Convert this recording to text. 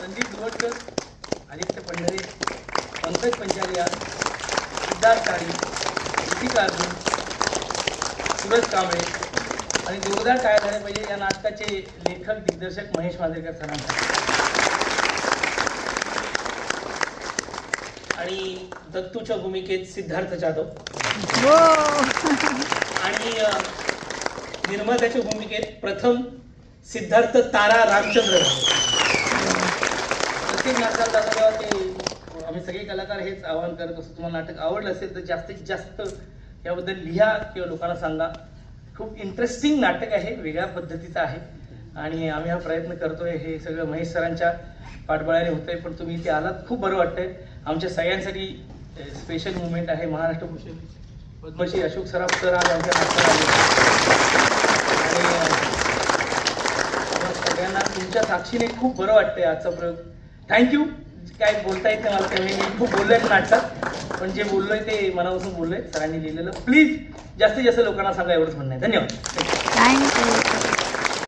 संदीप दुवटकर, आदित्य पंढरे, पंकज पंचालिया, सिद्धार्थ काळी, ऋतिका अर्जुन, सूरज कांबळे आणि जोरदार टाळ्या झाल्या पाहिजे या नाटकाचे लेखक दिग्दर्शक महेश मांजरेकर सरांसाठी. आणि दत्तूच्या भूमिकेत सिद्धार्थ जाधव आणि निर्मात्याच्या भूमिकेत प्रथम सिद्धार्थ तारा रामचंद्र. प्रत्येक नाटकात जाता तेव्हा ते आम्ही सगळे कलाकार हेच आवाहन करत असतो, तुम्हाला नाटक आवडलं असेल तर जास्तीत जास्त याबद्दल लिहा किंवा लोकांना सांगा. खूप इंटरेस्टिंग नाटक आहे, वेगळ्या पद्धतीचं आहे आणि आम्ही हा प्रयत्न करतोय. हे सगळं महेश सरांच्या पाठबळाने होतंय, पण तुम्ही इथे आलात खूप बरं वाटतंय. आमच्या सगळ्यांसाठी स्पेशल मुवमेंट आहे. महाराष्ट्र भूषण पद्मश्री अशोक सराफ सर आज आमच्या नाटकात आले आणि सगळ्यांना तुमच्या साक्षीने खूप बरं वाटतंय आजचा प्रयोग. थँक्यू. काय बोलता येत नाही मला, त्यामुळे मी खूप बोललोय नाटकात, पण जे बोललोय ते मनापासून बोललोय. सरांनी लिहिलेलं प्लीज जास्तीत जास्त लोकांना सांगा, एवढंच म्हणणं आहे. धन्यवाद. थँक्यू.